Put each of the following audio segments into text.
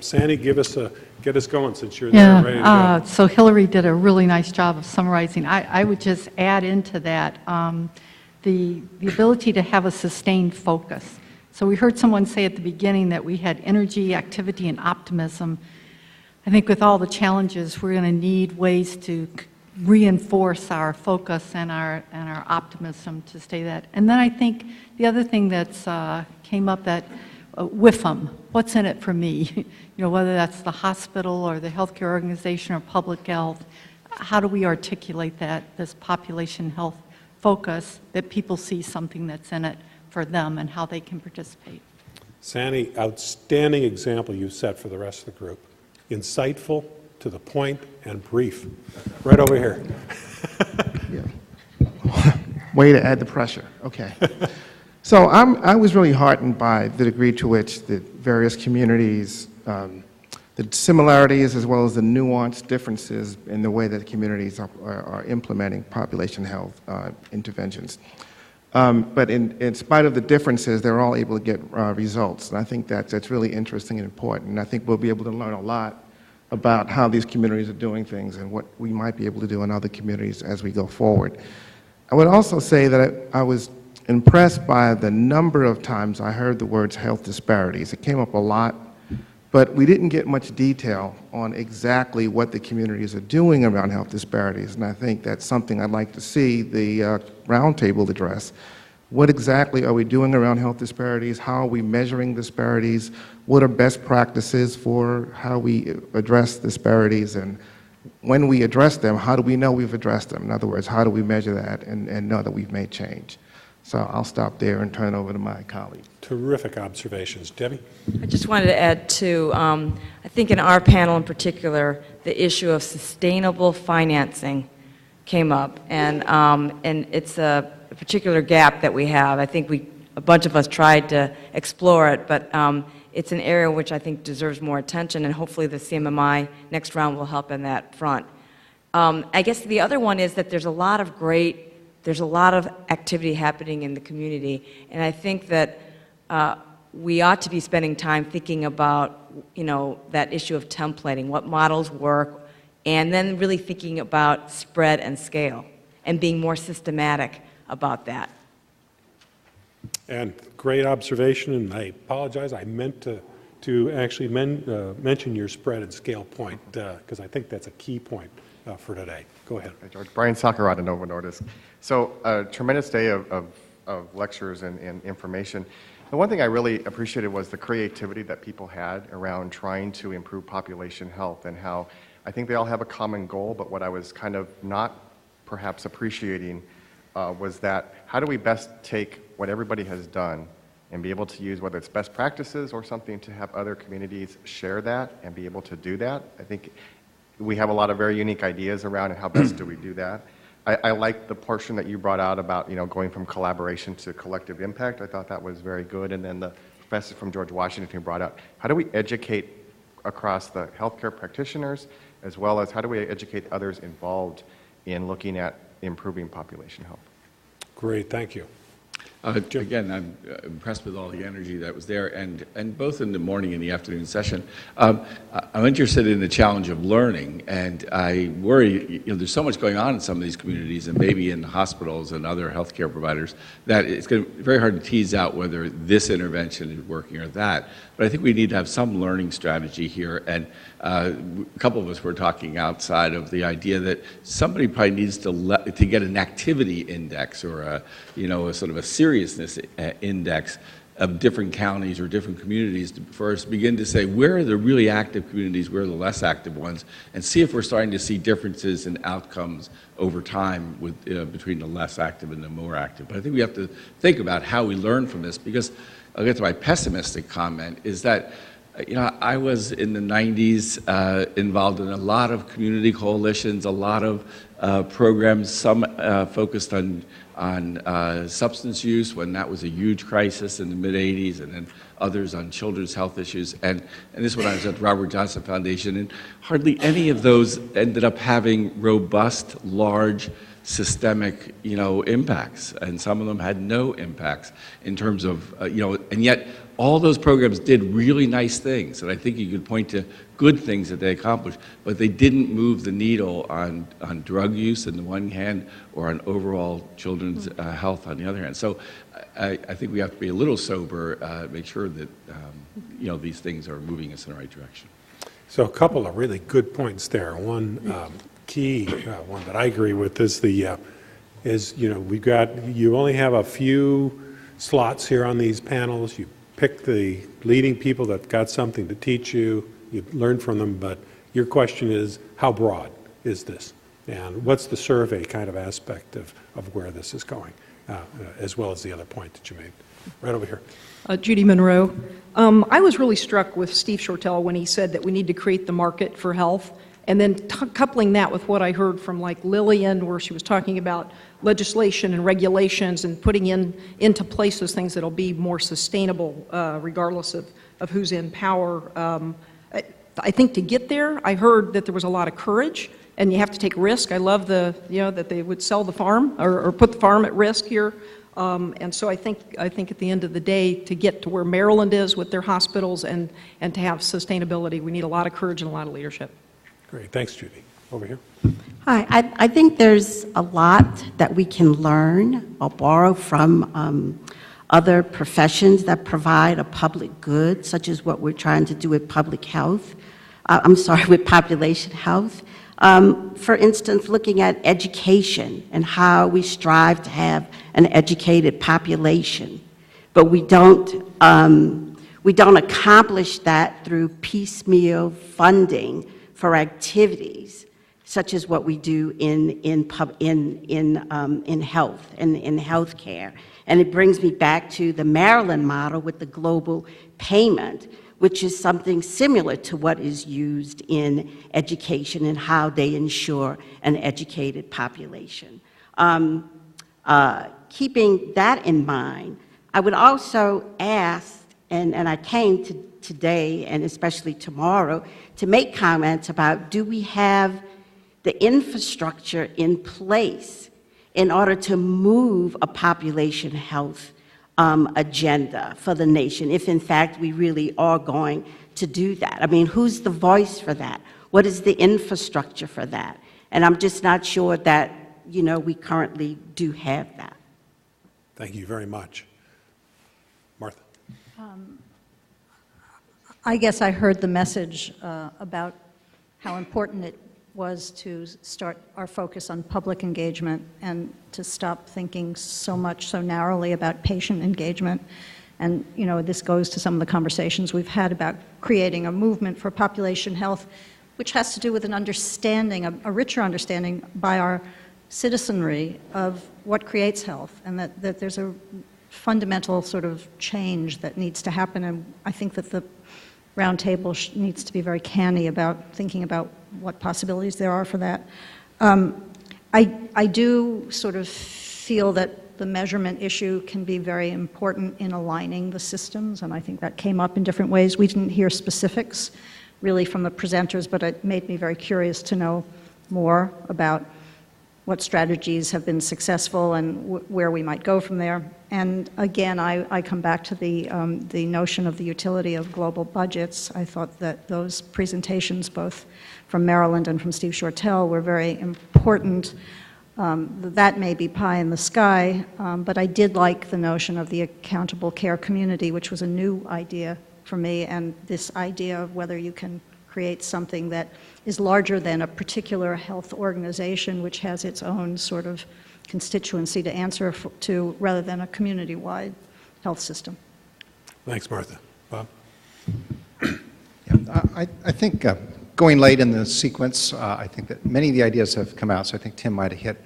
Sandy, get us going since you're there and ready to go. So Hillary did a really nice job of summarizing. I would just add into that the ability to have a sustained focus. So we heard someone say at the beginning that we had energy, activity, and optimism. I think with all the challenges, we're going to need ways to reinforce our focus and our optimism to stay that. And then I think the other thing that's came up that WIFM, what's in it for me? Whether that's the hospital or the healthcare organization or public health, how do we articulate that, this population health focus, that people see something that's in it for them and how they can participate? Sandy, outstanding example you set for the rest of the group. Insightful, to the point, and brief. Right over here. Yeah. Way to add the pressure. Okay. So I was really heartened by the degree to which the various communities, the similarities as well as the nuanced differences in the way that the communities are implementing population health interventions. But in spite of the differences, they're all able to get results. And I think that's really interesting and important. And I think we'll be able to learn a lot about how these communities are doing things and what we might be able to do in other communities as we go forward. I would also say that I was impressed by the number of times I heard the words health disparities. It came up a lot, but we didn't get much detail on exactly what the communities are doing around health disparities, and I think that's something I'd like to see the roundtable address. What exactly are we doing around health disparities? How are we measuring disparities? What are best practices for how we address disparities? And when we address them, how do we know we've addressed them? In other words, how do we measure that and know that we've made change? So I'll stop there and turn it over to my colleague. Terrific observations. Debbie? I just wanted to add, too, I think in our panel in particular, the issue of sustainable financing came up, and it's a particular gap that we have. I think a bunch of us tried to explore it, but it's an area which I think deserves more attention, and hopefully the CMMI next round will help in that front. I guess the other one is that there's a lot of activity happening in the community, and I think that we ought to be spending time thinking about, that issue of templating, what models work, and then really thinking about spread and scale, and being more systematic about that. And great observation, and I apologize, I meant to actually mention your spread and scale point, because I think that's a key point for today. Go ahead. Hi, George. Brian Sakurada, Novo Nordisk. So a tremendous day of lectures and information. The one thing I really appreciated was the creativity that people had around trying to improve population health, and how I think they all have a common goal, but what I was kind of not perhaps appreciating was that how do we best take what everybody has done and be able to use, whether it's best practices or something, to have other communities share that and be able to do that. I think we have a lot of very unique ideas around and how best do we do that. I like the portion that you brought out about going from collaboration to collective impact. I thought that was very good. And then the professor from George Washington brought out how do we educate across the healthcare practitioners, as well as how do we educate others involved in looking at improving population health. Great, thank you. Again, I'm impressed with all the energy that was there, and both in the morning and the afternoon session. I'm interested in the challenge of learning, and I worry, there's so much going on in some of these communities, and maybe in hospitals and other healthcare providers, that it's going to be very hard to tease out whether this intervention is working or that. But I think we need to have some learning strategy here, and a couple of us were talking outside of the idea that somebody probably needs to get an activity index or a sort of a seriousness index of different counties or different communities to first begin to say where are the really active communities, where are the less active ones, and see if we're starting to see differences in outcomes over time with, between the less active and the more active. But I think we have to think about how we learn from this, because I'll get to my pessimistic comment, is that I was in the 90s involved in a lot of community coalitions, a lot of programs, some focused on substance use when that was a huge crisis in the mid-'80s, and then others on children's health issues. And this when I was at the Robert Johnson Foundation, and hardly any of those ended up having robust, large, systemic, impacts, and some of them had no impacts in terms of, and yet all those programs did really nice things, and I think you could point to good things that they accomplished, but they didn't move the needle on drug use on the one hand or on overall children's health on the other hand. So I think we have to be a little sober, make sure that these things are moving us in the right direction. So a couple of really good points there. One key one that I agree with is you only have a few slots here on these panels. You pick the leading people that got something to teach you. You learn from them, but your question is, how broad is this? And what's the survey kind of aspect of where this is going, as well as the other point that you made? Right over here. Judy Monroe. I was really struck with Steve Shortell when he said that we need to create the market for health, and then coupling that with what I heard from like Lillian, where she was talking about legislation and regulations and putting into place those things that'll be more sustainable regardless of who's in power. I think to get there, I heard that there was a lot of courage and you have to take risk. I love that they would sell the farm or put the farm at risk here. And so I think at the end of the day, to get to where Maryland is with their hospitals and to have sustainability, we need a lot of courage and a lot of leadership. Great. Thanks, Judy. Over here. Hi. I think there's a lot that we can learn or borrow from other professions that provide a public good, such as what we're trying to do with public health. With population health. For instance, looking at education and how we strive to have an educated population, but we don't accomplish that through piecemeal funding for activities such as what we do in health and in healthcare. And it brings me back to the Maryland model with the global payment, which is something similar to what is used in education and how they ensure an educated population. Keeping that in mind, I would also ask, and I came to today and especially tomorrow to make comments about, do we have the infrastructure in place in order to move a population health agenda for the nation, if in fact we really are going to do that? I mean, who's the voice for that? What is the infrastructure for that? And I'm just not sure that, we currently do have that. Thank you very much. Martha. I guess I heard the message about how important it was to start our focus on public engagement and to stop thinking so narrowly about patient engagement. And, this goes to some of the conversations we've had about creating a movement for population health, which has to do with an understanding, a richer understanding by our citizenry of what creates health, and that there's a fundamental sort of change that needs to happen. And I think that the roundtable needs to be very canny about thinking about what possibilities there are for that. I do sort of feel that the measurement issue can be very important in aligning the systems, and I think that came up in different ways. We didn't hear specifics really from the presenters, but it made me very curious to know more about what strategies have been successful and where we might go from there. And again, I come back to the notion of the utility of global budgets. I thought that those presentations, both from Maryland and from Steve Shortell, were very important. That may be pie in the sky, but I did like the notion of the accountable care community, which was a new idea for me, and this idea of whether you can create something that is larger than a particular health organization, which has its own sort of constituency to answer to, rather than a community-wide health system. Thanks, Martha. Bob? I think going late in the sequence, I think that many of the ideas have come out, so I think Tim might have hit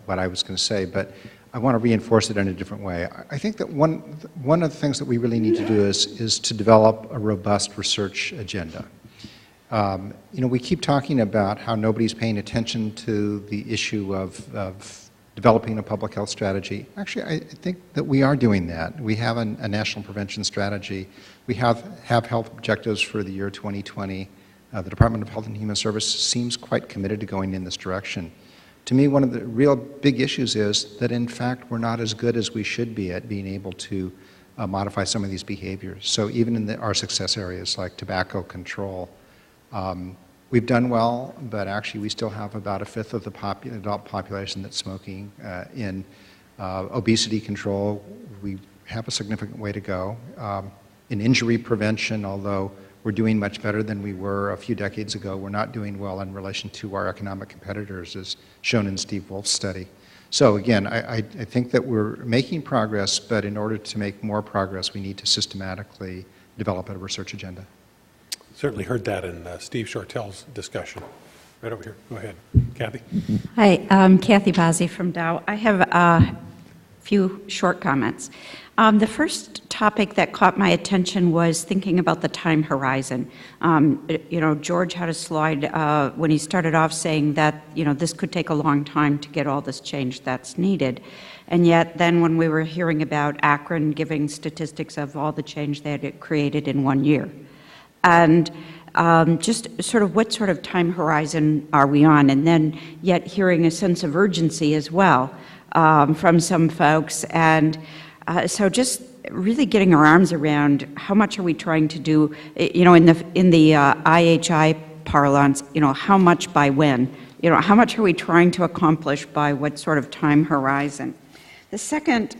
what I was going to say, but I want to reinforce it in a different way. I think that one of the things that we really need to do is to develop a robust research agenda. We keep talking about how nobody's paying attention to the issue of developing a public health strategy. Actually, I think that we are doing that. We have a national prevention strategy. We have health objectives for the year 2020. The Department of Health and Human Services seems quite committed to going in this direction. To me, one of the real big issues is that, in fact, we're not as good as we should be at being able to modify some of these behaviors. So even in our success areas like tobacco control, we've done well, but actually we still have about a fifth of the adult population that's smoking. In obesity control, we have a significant way to go. In injury prevention, although we're doing much better than we were a few decades ago, we're not doing well in relation to our economic competitors, as shown in Steve Wolf's study. So again, I think that we're making progress, but in order to make more progress, we need to systematically develop a research agenda. Certainly heard that in Steve Shortell's discussion. Right over here. Go ahead. Kathy. Hi, I'm Kathy Bozzi from Dow. I have a few short comments. The first topic that caught my attention was thinking about the time horizon. George had a slide when he started off saying that, this could take a long time to get all this change that's needed. And yet then when we were hearing about Akron giving statistics of all the change they had created in 1 year. And just sort of what sort of time horizon are we on? And then yet hearing a sense of urgency as well from some folks. And so just really getting our arms around how much are we trying to do, in the IHI parlance, how much by when? How much are we trying to accomplish by what sort of time horizon? The second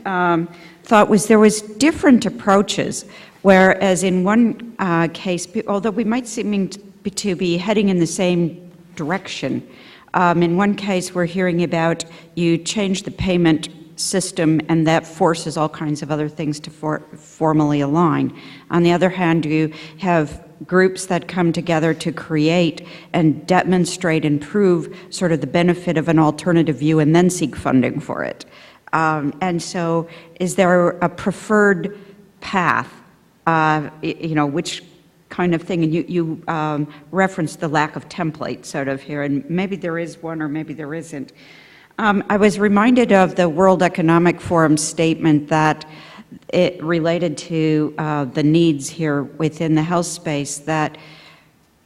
thought was there was different approaches, whereas in one case, although we might seem to be heading in the same direction, in one case we're hearing about you change the payment system and that forces all kinds of other things to formally align. On the other hand, you have groups that come together to create and demonstrate and prove sort of the benefit of an alternative view and then seek funding for it. And so is there a preferred path, which kind of thing? And you referenced the lack of template sort of here, and maybe there is one or maybe there isn't. I was reminded of the World Economic Forum statement that it related to the needs here within the health space, that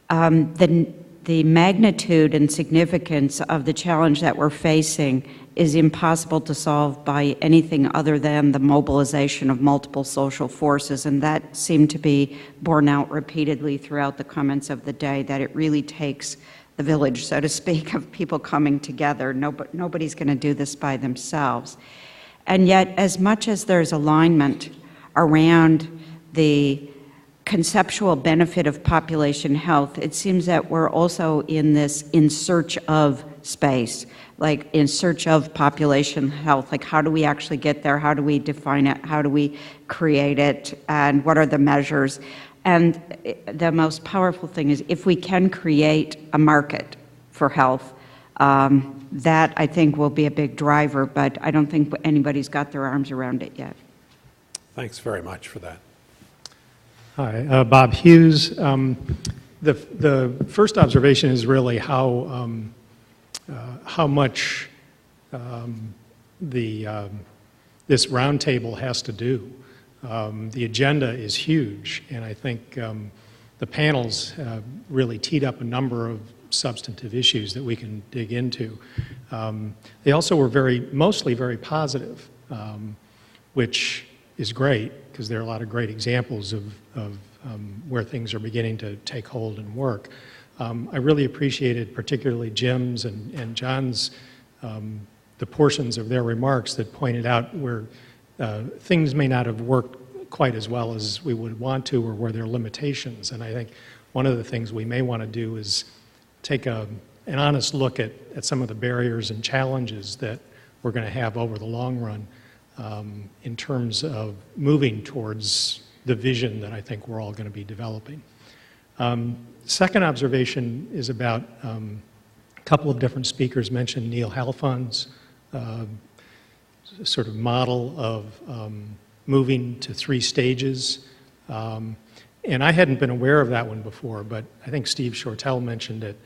the magnitude and significance of the challenge that we're facing is impossible to solve by anything other than the mobilization of multiple social forces, and that seemed to be borne out repeatedly throughout the comments of the day, that it really takes the village, so to speak, of people coming together. Nobody's going to do this by themselves. And yet, as much as there's alignment around the conceptual benefit of population health, it seems that we're also in this in search of space, like in search of population health, like how do we actually get there, how do we define it, how do we create it, and what are the measures? And the most powerful thing is if we can create a market for health, that I think will be a big driver, but I don't think anybody's got their arms around it yet. Thanks very much for that. Hi, Bob Hughes. The first observation is really how much this roundtable has to do. The agenda is huge, and I think the panels have really teed up a number of substantive issues that we can dig into. They also were mostly very positive, which is great because there are a lot of great examples of where things are beginning to take hold and work. I really appreciated particularly Jim's and John's, the portions of their remarks that pointed out where things may not have worked quite as well as we would want to, or where there are limitations. And I think one of the things we may want to do is take an honest look at some of the barriers and challenges that we're going to have over the long run in terms of moving towards the vision that I think we're all going to be developing. Second observation is about a couple of different speakers mentioned Neil Halfon's sort of model of moving to 3 stages. And I hadn't been aware of that one before, but I think Steve Shortell mentioned it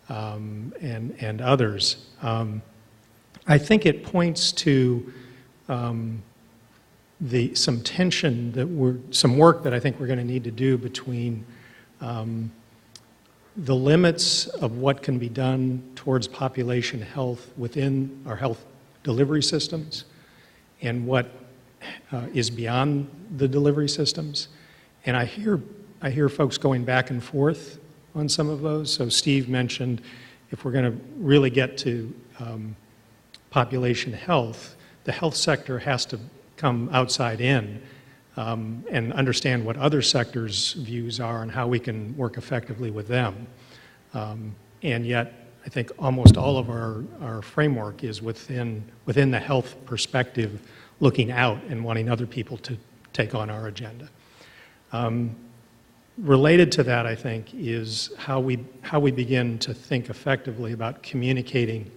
and others. I think it points to some tension some work that I think we're going to need to do between the limits of what can be done towards population health within our health delivery systems and what is beyond the delivery systems. And I hear folks going back and forth on some of those. So Steve mentioned if we're going to really get to population health, the health sector has to come outside in and understand what other sectors' views are and how we can work effectively with them. And yet, I think almost all of our framework is within the health perspective, looking out and wanting other people to take on our agenda. Related to that, I think, is how we begin to think effectively about communicating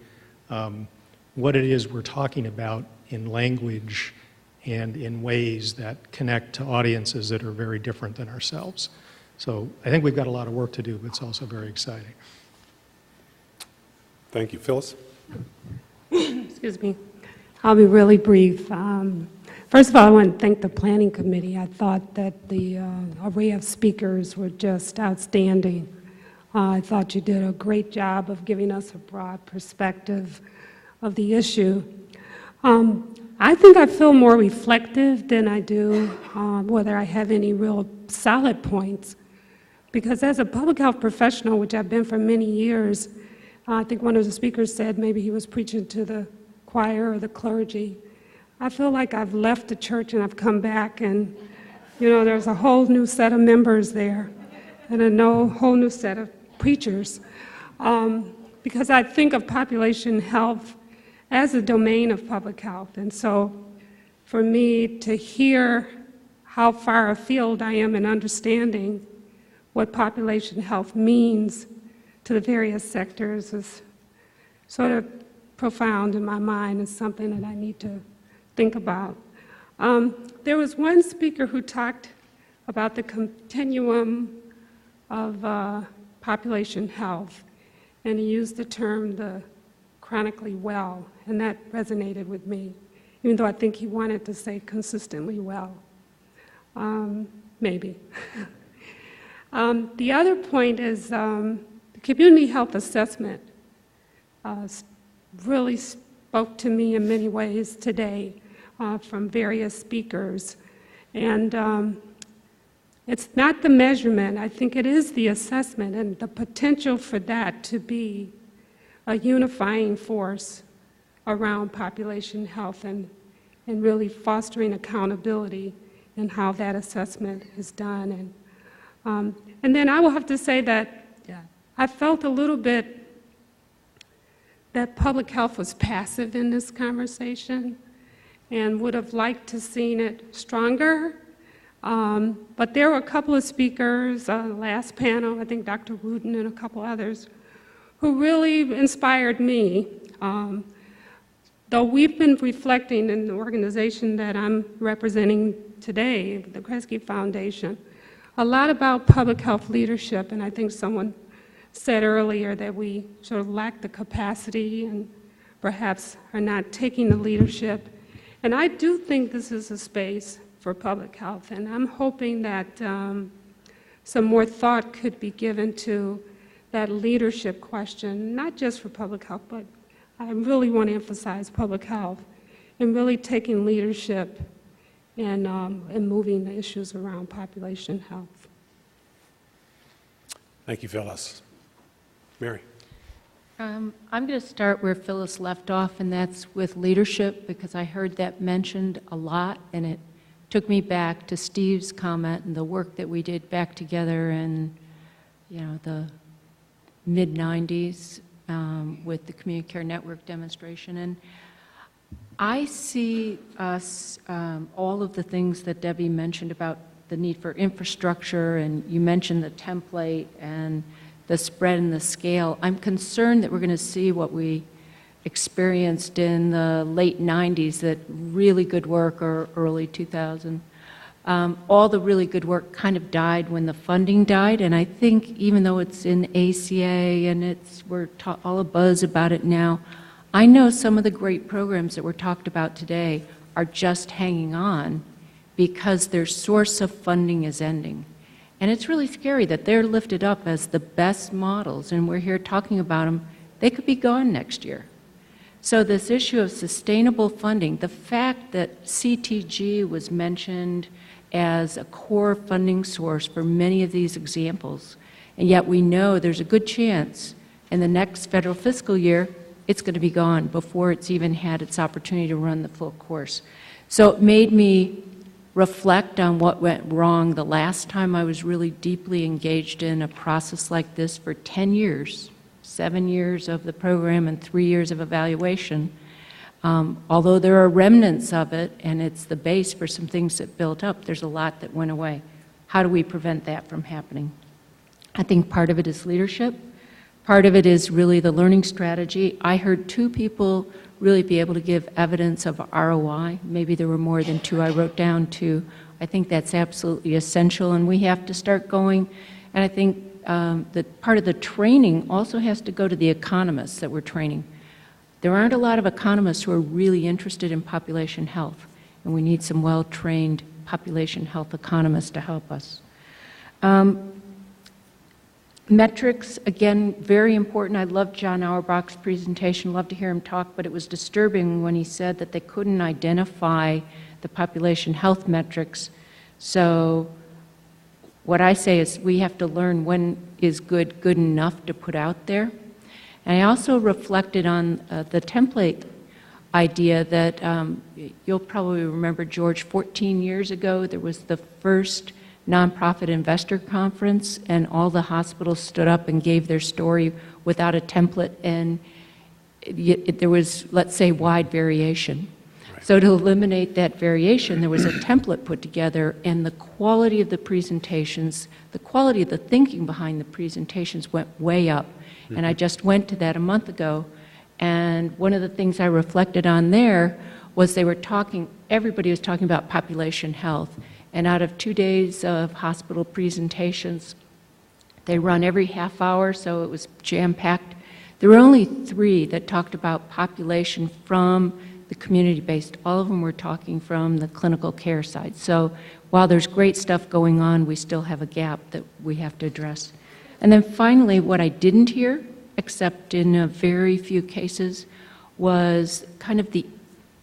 what it is we're talking about in language and in ways that connect to audiences that are very different than ourselves. So I think we've got a lot of work to do, but it's also very exciting. Thank you. Phyllis? Excuse me. I'll be really brief. First of all, I want to thank the Planning Committee. I thought that the array of speakers were just outstanding. I thought you did a great job of giving us a broad perspective of the issue. I think I feel more reflective than I do whether I have any real solid points. Because as a public health professional, which I've been for many years, I think one of the speakers said maybe he was preaching to the choir or the clergy. I feel like I've left the church and I've come back and, you know, there's a whole new set of members there and a whole new set of preachers. Because I think of population health as a domain of public health. And so for me to hear how far afield I am in understanding what population health means to the various sectors is sort of profound in my mind and something that I need to think about. There was one speaker who talked about the continuum of population health, and he used the term the chronically well, and that resonated with me, even though I think he wanted to say consistently well. Maybe. The other point is the community health assessment really spoke to me in many ways today from various speakers. And it's not the measurement, I think it is the assessment and the potential for that to be a unifying force around population health and really fostering accountability in how that assessment is done. And then I will have to say that I felt a little bit that public health was passive in this conversation and would have liked to seen it stronger. But there were a couple of speakers, last panel, I think Dr. Wooten and a couple others, who really inspired me. Though we've been reflecting in the organization that I'm representing today, the Kresge Foundation, a lot about public health leadership, and I think someone said earlier that we sort of lack the capacity and perhaps are not taking the leadership. And I do think this is a space for public health, and I'm hoping that some more thought could be given to that leadership question, not just for public health, but I really want to emphasize public health and really taking leadership and moving the issues around population health. Thank you, Phyllis. Mary. I'm going to start where Phyllis left off, and that's with leadership, because I heard that mentioned a lot, and it took me back to Steve's comment and the work that we did back together in, the mid-90s with the Community Care Network demonstration. And I see us, all of the things that Debbie mentioned about the need for infrastructure, and you mentioned the template and the spread and the scale. I'm concerned that we're going to see what we experienced in the late 90s, that really good work, or early 2000. All the really good work kind of died when the funding died, and I think even though it's in ACA and we're all a buzz about it now, I know some of the great programs that were talked about today are just hanging on because their source of funding is ending. And it's really scary that they're lifted up as the best models, and we're here talking about them. They could be gone next year. So this issue of sustainable funding, the fact that CTG was mentioned as a core funding source for many of these examples, and yet we know there's a good chance in the next federal fiscal year it's going to be gone before it's even had its opportunity to run the full course. So it made me reflect on what went wrong the last time I was really deeply engaged in a process like this for 10 years, 7 years of the program and 3 years of evaluation. Although there are remnants of it, and it's the base for some things that built up, there's a lot that went away. How do we prevent that from happening? I think part of it is leadership. Part of it is really the learning strategy. I heard 2 people really be able to give evidence of ROI. Maybe there were more than 2. I wrote down 2. I think that's absolutely essential, and we have to start going. And I think that part of the training also has to go to the economists that we're training. There aren't a lot of economists who are really interested in population health, and we need some well-trained population health economists to help us. Metrics, again, very important. I loved John Auerbach's presentation, loved to hear him talk, but it was disturbing when he said that they couldn't identify the population health metrics. So what I say is we have to learn when is good enough to put out there. And I also reflected on the template idea that you'll probably remember, George, 14 years ago, there was the first nonprofit investor conference, and all the hospitals stood up and gave their story without a template, and there was, let's say, wide variation. Right. So to eliminate that variation, there was a template put together, and the quality of the presentations, the quality of the thinking behind the presentations went way up. Mm-hmm. And I just went to that a month ago, and one of the things I reflected on there was everybody was talking about population health. And out of 2 days of hospital presentations, they run every half hour, so it was jam-packed. There were only 3 that talked about population from the community-based. All of them were talking from the clinical care side. So while there's great stuff going on, we still have a gap that we have to address. And then finally, what I didn't hear, except in a very few cases, was kind of the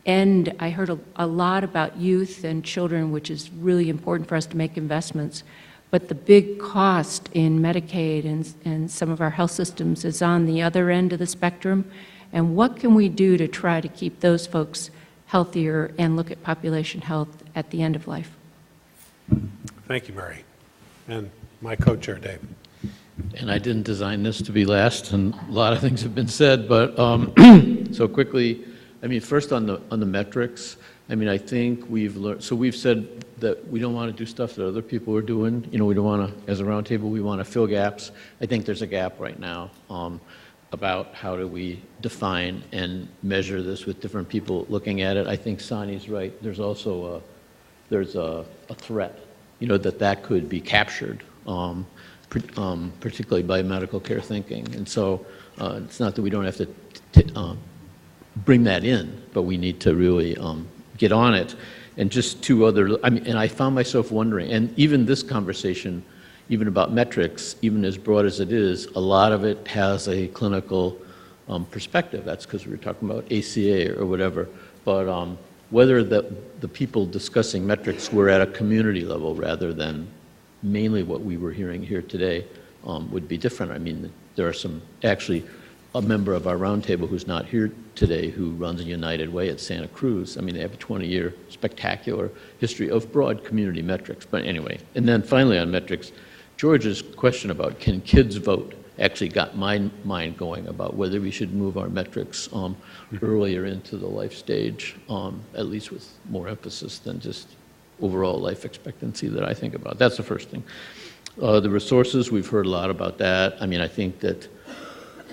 end. I heard a lot about youth and children, which is really important for us to make investments. But the big cost in Medicaid and some of our health systems is on the other end of the spectrum. And what can we do to try to keep those folks healthier and look at population health at the end of life? Thank you, Mary. And my co-chair, Dave. And I didn't design this to be last, and a lot of things have been said, but so quickly, I mean, first on the metrics, I mean, I think we've learned, so we've said that we don't want to do stuff that other people are doing. You know, we don't want to, as a roundtable, we want to fill gaps. I think there's a gap right now about how do we define and measure this with different people looking at it. I think Sani's right. There's also a threat, you know, that could be captured, particularly by medical care thinking. And so it's not that we don't have to bring that in, but we need to really get on it. And just 2 other, I mean, and I found myself wondering, and even this conversation, even about metrics, even as broad as it is, a lot of it has a clinical perspective. That's because we were talking about ACA or whatever. But whether the people discussing metrics were at a community level rather than mainly what we were hearing here today would be different. I mean, there are some, actually, a member of our roundtable who's not here today who runs a United Way at Santa Cruz. I mean, they have a 20-year spectacular history of broad community metrics. But anyway, and then finally on metrics, George's question about can kids vote actually got my mind going about whether we should move our metrics earlier into the life stage, at least with more emphasis than just overall life expectancy that I think about. That's the first thing. The resources, we've heard a lot about that. I mean, I think that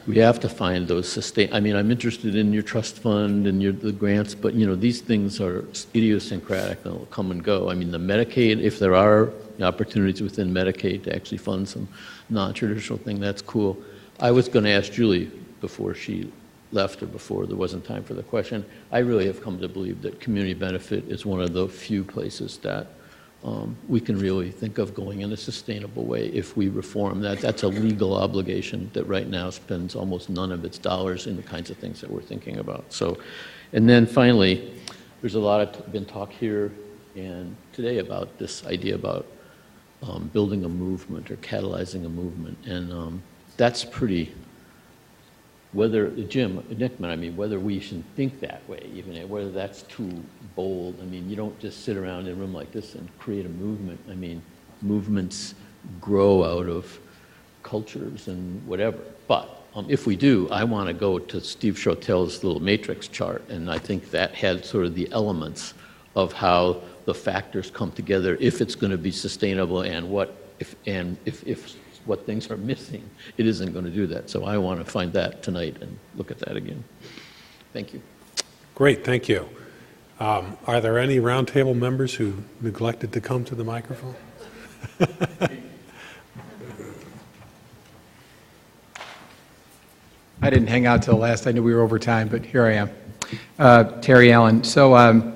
we have to find those I mean, I'm interested in your trust fund and the grants, but you know, these things are idiosyncratic and they'll come and go. I mean, the Medicaid, if there are opportunities within Medicaid to actually fund some non-traditional thing, that's cool. I was going to ask Julie before she left or before there wasn't time for the question. I really have come to believe that community benefit is one of the few places that we can really think of going in a sustainable way if we reform that. That's a legal obligation that right now spends almost none of its dollars in the kinds of things that we're thinking about. So, and then finally, there's a lot of been talk here and today about this idea about building a movement or catalyzing a movement, and that's pretty. Whether Jim Nickman, I mean, whether we should think that way, even whether that's too bold. I mean, you don't just sit around in a room like this and create a movement. I mean, movements grow out of cultures and whatever. But if we do, I want to go to Steve Schrotel's little matrix chart, and I think that had sort of the elements of how the factors come together if it's going to be sustainable, and if what things are missing, it isn't going to do that. So I want to find that tonight and look at that again. Thank you. Great, thank you. Are there any roundtable members who neglected to come to the microphone? I didn't hang out till last. I knew we were over time, but here I am. Terry Allen. So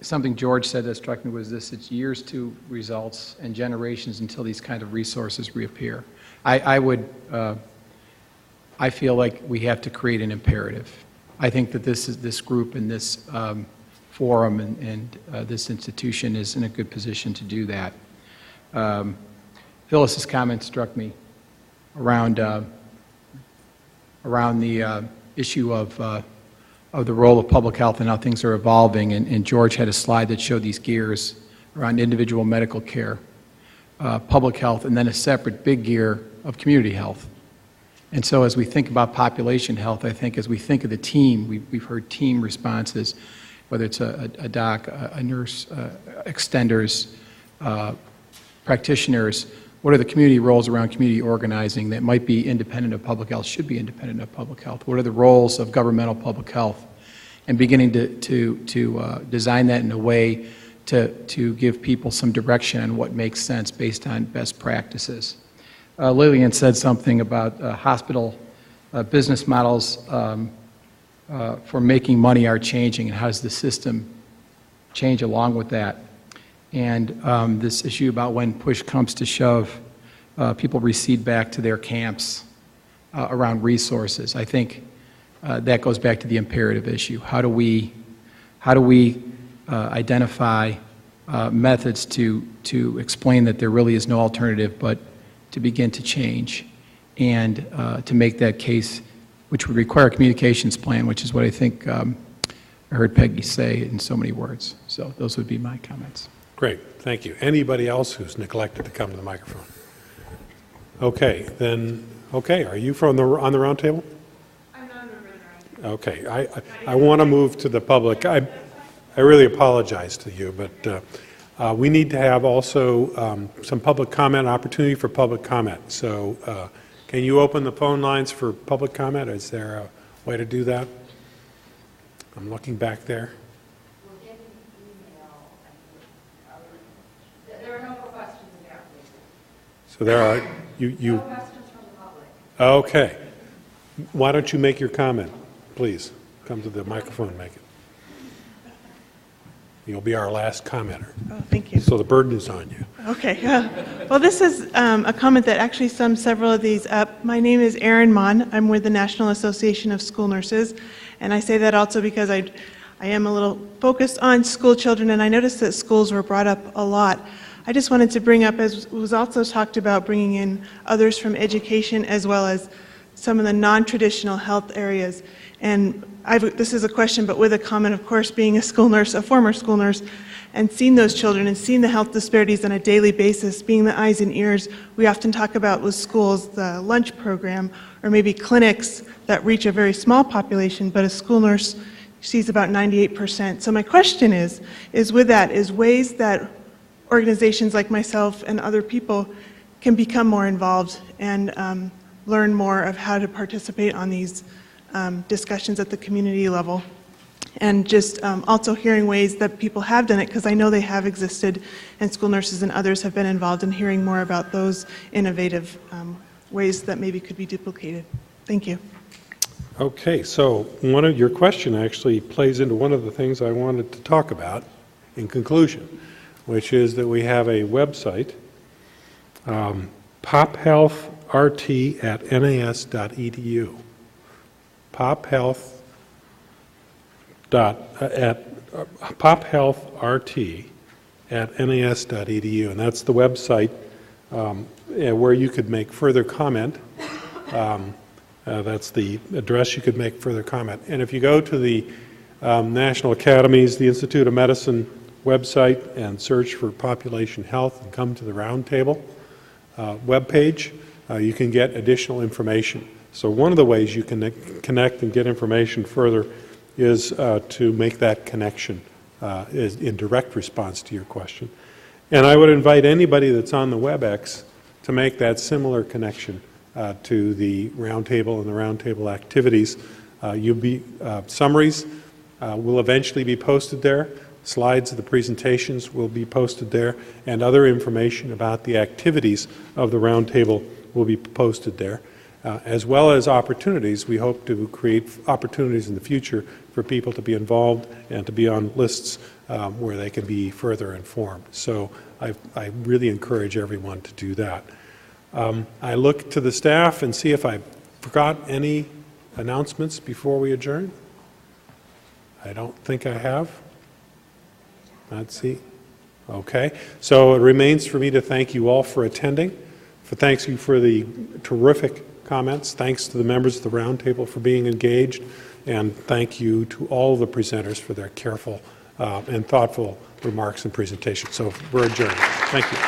something George said that struck me was this: it's years to results and generations until these kind of resources reappear. I feel like we have to create an imperative. I think that this group and this forum and this institution is in a good position to do that. Phyllis's comment struck me around the issue of the role of public health and how things are evolving, and George had a slide that showed these gears around individual medical care, public health, and then a separate big gear of community health. And so as we think about population health, I think as we think of the team, we've heard team responses, whether it's a doc, a nurse, extenders, practitioners. What are the community roles around community organizing that might be independent of public health, should be independent of public health? What are the roles of governmental public health? And beginning to design that in a way to give people some direction on what makes sense based on best practices. Lillian said something about hospital business models for making money are changing, and how does the system change along with that? And this issue about when push comes to shove, people recede back to their camps around resources. I think that goes back to the imperative issue. How do we identify methods to explain that there really is no alternative but to begin to change, and to make that case, which would require a communications plan, which is what I think I heard Peggy say in so many words. So those would be my comments. Great, thank you. Anybody else who's neglected to come to the microphone? Okay, then, are you on the round table? I'm not on the round table. Okay, I want to move to the public. I really apologize to you, but we need to have also some public comment, opportunity for public comment. So can you open the phone lines for public comment? Is there a way to do that? I'm looking back there. There are no questions there. So there are, No questions from the public. Okay. Why don't you make your comment, please? Come to the microphone and make it. You'll be our last commenter. Oh, thank you. So the burden is on you. Okay. Well, this is a comment that actually sums several of these up. My name is Erin Mon. I'm with the National Association of School Nurses, and I say that also because I am a little focused on school children, and I noticed that schools were brought up a lot. I just wanted to bring up, as was also talked about, bringing in others from education as well as some of the non-traditional health areas. And this is a question, but with a comment, of course, being a school nurse, a former school nurse, and seeing those children and seeing the health disparities on a daily basis, being the eyes and ears, we often talk about with schools the lunch program or maybe clinics that reach a very small population, but a school nurse sees about 98%. So my question is with that, is ways that organizations like myself and other people can become more involved and learn more of how to participate on these discussions at the community level. And just also hearing ways that people have done it, because I know they have existed, and school nurses and others have been involved in hearing more about those innovative ways that maybe could be duplicated. Thank you. Okay, so your question actually plays into one of the things I wanted to talk about in conclusion, which is that we have a website, pophealthrt@nas.edu. pophealth, pophealthrt@nas.edu, and that's the website where you could make further comment. That's the address you could make further comment. And if you go to the National Academies, the Institute of Medicine website, and search for population health and come to the roundtable webpage, you can get additional information. So one of the ways you can connect and get information further is to make that connection in direct response to your question. And I would invite anybody that's on the WebEx to make that similar connection to the roundtable and the roundtable activities. Summaries will eventually be posted there. Slides of the presentations will be posted there, and other information about the activities of the roundtable will be posted there, as well as opportunities. We hope to create opportunities in the future for people to be involved and to be on lists where they can be further informed. So I really encourage everyone to do that. I look to the staff and see if I forgot any announcements before we adjourn. I don't think I have. Let's see. Okay. So it remains for me to thank you all for attending. Thanks you for the terrific comments. Thanks to the members of the roundtable for being engaged. And thank you to all the presenters for their careful and thoughtful remarks and presentations. So we're adjourned. Thank you.